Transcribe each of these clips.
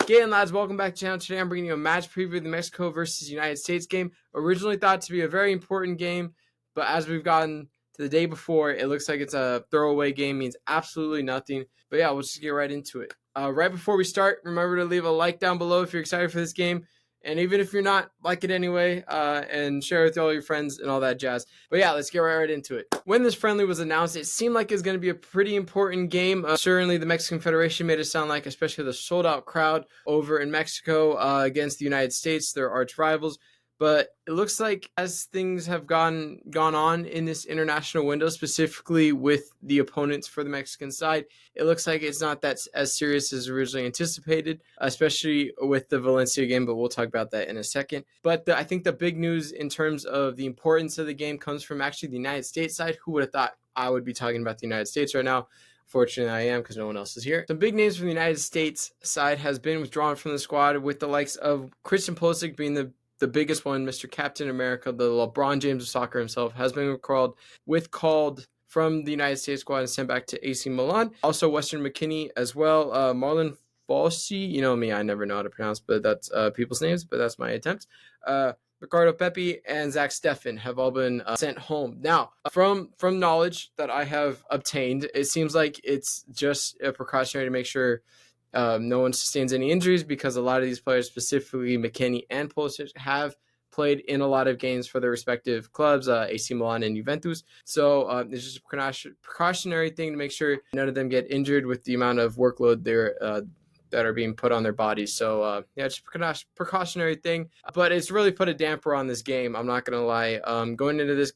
Again, lads, welcome back to the channel. Today I'm bringing you a match preview of the Mexico versus United States game. Originally thought to be a very important game, but as we've gotten to the day before, it looks like it's a throwaway game, means absolutely nothing. But yeah, we'll just get right into it. Right before we start, remember to leave a like down below if you're excited for this game. And even if you're not, like it anyway, and share it with all your friends and all that jazz. But yeah, let's get right into it. When this friendly was announced, it seemed like it was going to be a pretty important game. Certainly, the Mexican Federation made it sound like, especially the sold-out crowd over in Mexico against the United States, their arch rivals. But it looks like as things have gone on in this international window, specifically with the opponents for the Mexican side, it looks like it's not that as serious as originally anticipated, especially with the Valencia game, but we'll talk about that in a second. But I think the big news in terms of the importance of the game comes from actually the United States side. Who would have thought I would be talking about the United States right now? Fortunately, I am, because no one else is here. Some big names from the United States side has been withdrawn from the squad, with the likes of Christian Pulisic being the biggest one. Mr. Captain America, the LeBron James of soccer himself, has been called from the United States squad and sent back to AC Milan. Also, Weston McKennie as well. Marlon Fossey, you know me, I never know how to pronounce, but that's people's names, but that's my attempt. Ricardo Pepi and Zach Steffen have all been sent home. Now, from knowledge that I have obtained, it seems like it's just a precautionary to make sure no one sustains any injuries, because a lot of these players, specifically McKennie and Pulisic, have played in a lot of games for their respective clubs, AC Milan and Juventus. So it's just a precautionary thing to make sure none of them get injured with the amount of workload that are being put on their bodies. So yeah, just a precautionary thing, but it's really put a damper on this game. I'm not going to lie. Going into this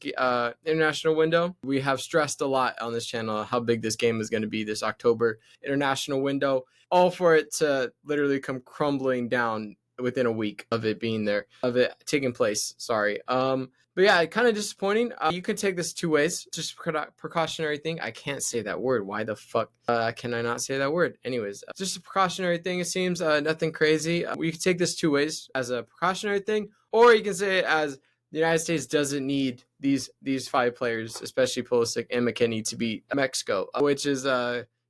international window, we have stressed a lot on this channel how big this game is going to be, this October international window, all for it to literally come crumbling down within a week of it being there, of it taking place. Sorry. But yeah, kind of disappointing. You can take this two ways. Just a precautionary thing. I can't say that word. Why the fuck can I not say that word? Anyways, just a precautionary thing, it seems. Nothing crazy. We can take this two ways, as a precautionary thing, or you can say it as the United States doesn't need these five players, especially Pulisic and McKennie, to beat Mexico, which is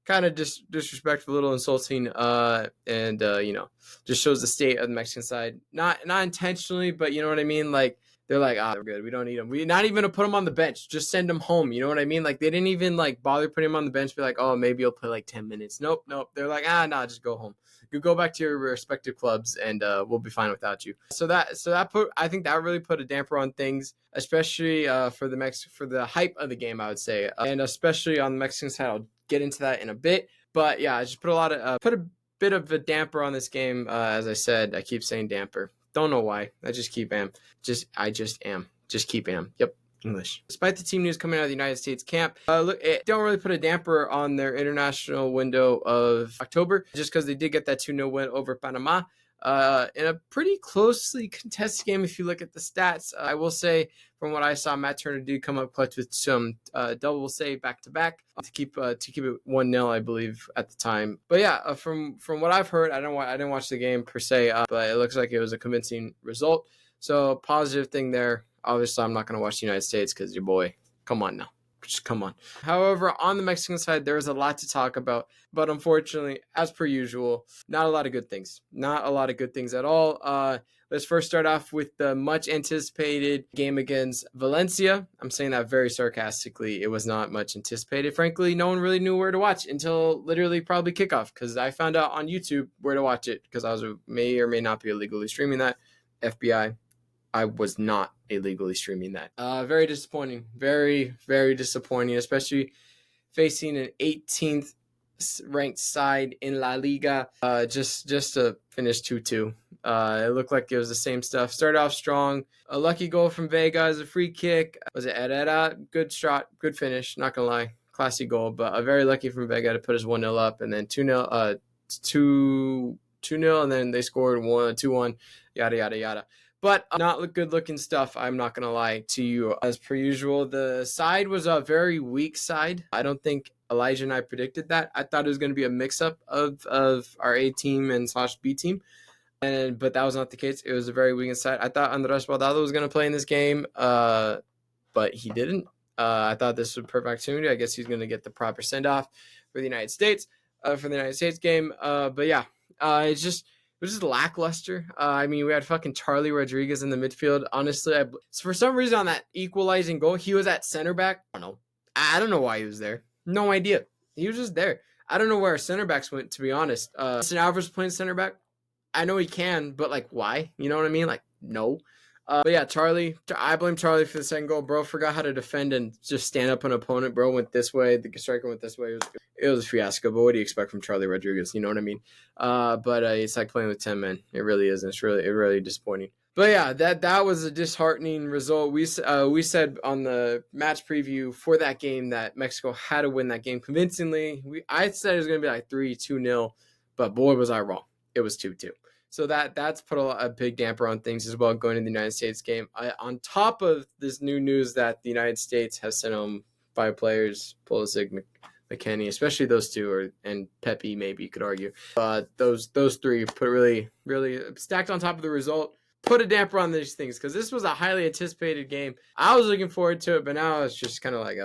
kind of disrespectful, a little insulting, and you know, just shows the state of the Mexican side. Not intentionally, but you know what I mean. Like, they're like, they're good. We don't need them. We're not even to put them on the bench. Just send them home. You know what I mean? Like, they didn't even like bother putting him on the bench. Be like, oh, maybe you'll play like 10 minutes. Nope. They're like, nah, just go home. You go back to your respective clubs, and we'll be fine without you. So I think that really put a damper on things, especially for the hype of the game, I would say, and especially on the Mexican side. I'll get into that in a bit. But yeah, I just put a bit of a damper on this game. As I said, I keep saying damper. Don't know why. I just keep am. I just am. Just keep am. Yep. English. Despite the team news coming out of the United States camp, look, it don't really put a damper on their international window of October, just because they did get that 2-0 win over Panama in a pretty closely contested game. If you look at the stats, I will say, from what I saw, Matt Turner did come up clutch with some double save back to back to keep it 1-0, I believe, at the time. But yeah, from what I've heard, I didn't watch the game per se, but it looks like it was a convincing result. So positive thing there. Obviously, I'm not going to watch the United States because your boy. Come on now. Just come on. However, on the Mexican side, there is a lot to talk about, but unfortunately, as per usual, not a lot of good things. Not a lot of good things at all. Let's first start off with the much anticipated game against Valencia. I'm saying that very sarcastically. It was not much anticipated. Frankly, no one really knew where to watch until literally probably kickoff, because I found out on YouTube where to watch it, because I may or may not be illegally streaming that. FBI. I was not illegally streaming that. Very disappointing. Very, very disappointing, especially facing an 18th ranked side in La Liga. Just to finish 2-2. It looked like it was the same stuff. Started off strong. A lucky goal from Vega as a free kick. Was it Herrera? Good shot. Good finish. Not going to lie. Classy goal. But very lucky from Vega to put us 1-0 up. And then 2-0. 2-0. And then they scored 2-1. Yada, yada, yada. But not good looking stuff, I'm not going to lie to you. As per usual, the side was a very weak side. I don't think Elijah and I predicted that. I thought it was going to be a mix-up of our A team and /B team. But that was not the case. It was a very weak side. I thought Andres Baldado was going to play in this game, but he didn't. I thought this was a perfect opportunity. I guess he's going to get the proper send-off for the United States, for the United States game. But yeah, it's just was just lackluster. I mean, we had fucking Charlie Rodriguez in the midfield. Honestly, for some reason on that equalizing goal, he was at center back. I don't know. I don't know why he was there. No idea. He was just there. I don't know where our center backs went, to be honest. Justin Alvarez playing center back. I know he can, but like, why? You know what I mean? Like, no. But yeah, Charlie, I blame Charlie for the second goal. Bro forgot how to defend and just stand up an opponent. Bro went this way. The striker went this way. It was a fiasco, but what do you expect from Charlie Rodriguez? You know what I mean? But it's like playing with 10 men. It really is. It's really disappointing. But yeah, that was a disheartening result. We said on the match preview for that game that Mexico had to win that game convincingly. I said it was going to be like 3-2-0, but boy, was I wrong. It was 2-2. So that's put a big damper on things as well going to the United States game. On top of this new news that the United States has sent home 5 players, Pulisic, McKennie, especially those two, and Pepe, maybe you could argue. Those 3 put really stacked on top of the result, put a damper on these things because this was a highly anticipated game. I was looking forward to it, but now it's just kind of like,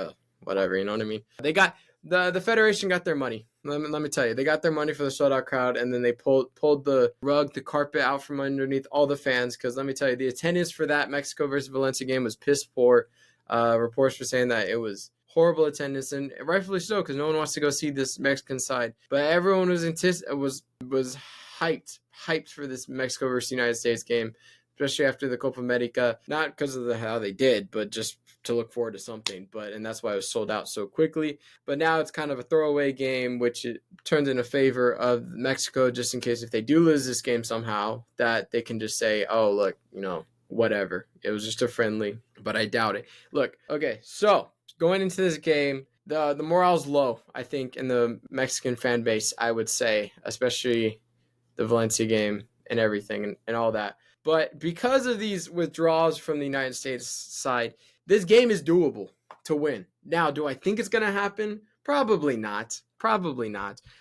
whatever, you know what I mean? They got the Federation got their money. Let me tell you, they got their money for the sold-out crowd, and then they pulled the rug, the carpet out from underneath all the fans. Because let me tell you, the attendance for that Mexico versus Valencia game was piss poor. Reports were saying that it was horrible attendance, and rightfully so, because no one wants to go see this Mexican side. But everyone was hyped for this Mexico versus United States game, especially after the Copa America. Not because of how they did, but just to look forward to something. And that's why it was sold out so quickly. But now it's kind of a throwaway game, which it turns in a favor of Mexico, just in case if they do lose this game somehow, that they can just say, oh, look, whatever. It was just a friendly, but I doubt it. Look, okay, so going into this game, the morale's low, I think, in the Mexican fan base, I would say, especially the Valencia game and everything and all that. But because of these withdrawals from the United States side, this game is doable to win. Now, do I think it's going to happen? Probably not.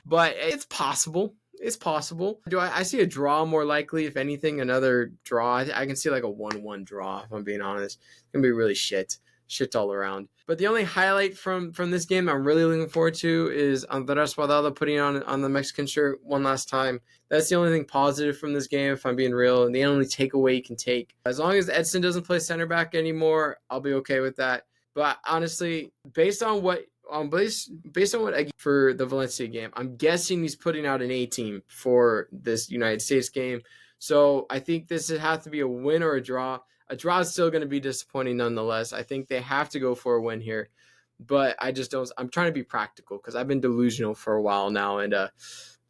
But it's possible. It's possible. Do I see a draw more likely? If anything, another draw. I can see like a 1-1 draw, if I'm being honest. It's going to be really shit all around. But the only highlight from this game I'm really looking forward to is Andres Guardado putting on the Mexican shirt one last time. That's the only thing positive from this game, if I'm being real, and the only takeaway you can take. As long as Edson doesn't play center back anymore, I'll be okay with that. But honestly, based on what I get for the Valencia game, I'm guessing he's putting out an A team for this United States game. So I think this would have to be a win or a draw. A draw is still going to be disappointing nonetheless. I think they have to go for a win here. But I just don't. I'm trying to be practical because I've been delusional for a while now, and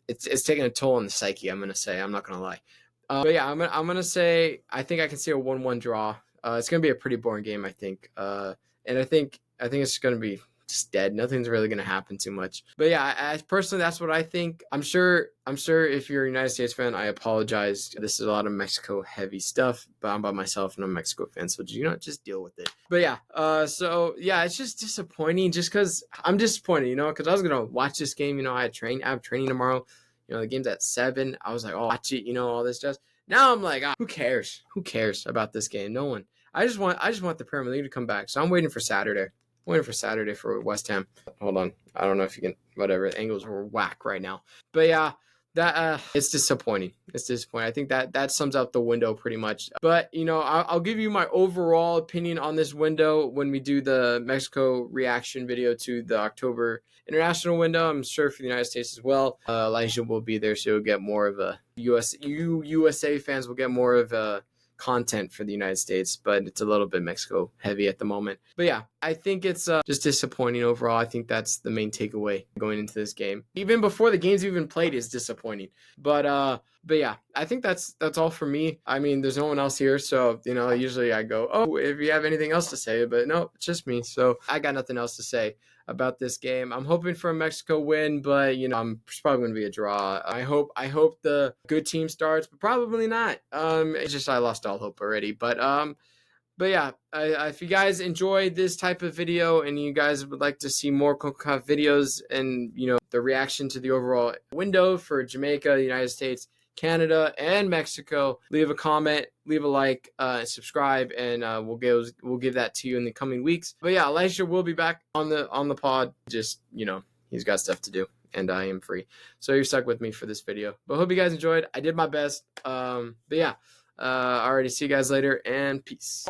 it's taking a toll on the psyche. I'm gonna say. I'm not gonna lie. But yeah, I'm gonna say I think I can see a 1-1 draw. It's gonna be a pretty boring game, I think. And I think it's gonna be just dead. Nothing's really gonna happen too much. But yeah, I personally, that's what I think. I'm sure if you're a United States fan, I apologize. This is a lot of Mexico heavy stuff, but I'm by myself and I'm a Mexico fan, so just deal with it. But yeah, so yeah, it's just disappointing. Just because I'm disappointed, because I was gonna watch this game. I have training tomorrow. The game's at 7. I was like, oh, watch it. All this stuff. Now I'm like, who cares? Who cares about this game? No one. I just want the Premier League to come back. So I'm waiting for Saturday. For West Ham. Hold on. I don't know if you can, whatever. The angles were whack right now. But yeah, that it's disappointing. I think that sums up the window pretty much. But, I'll give you my overall opinion on this window when we do the Mexico reaction video to the October international window. I'm sure for the United States as well. Elijah will be there, so you'll get more of a USA fans will get more of a content for the United States, but it's a little bit Mexico heavy at the moment. But yeah, I think it's just disappointing overall. I think that's the main takeaway going into this game. Even before the game's even played is disappointing. But yeah, I think that's all for me. I mean, there's no one else here, so usually I go, oh, if you have anything else to say, but no, it's just me. So I got nothing else to say about this game. I'm hoping for a Mexico win, but it's probably going to be a draw. I hope the good team starts, but probably not. It's just I lost all hope already. But yeah, if you guys enjoyed this type of video and you guys would like to see more concacaf videos and the reaction to the overall window for Jamaica, the United States, Canada, and Mexico, leave a comment, leave a like, subscribe, and we'll give that to you in the coming weeks. But yeah, Elijah will be back on the pod. Just he's got stuff to do. and I am free. So you're stuck with me for this video. But hope you guys enjoyed. I did my best. But yeah, alrighty, see you guys later, and peace.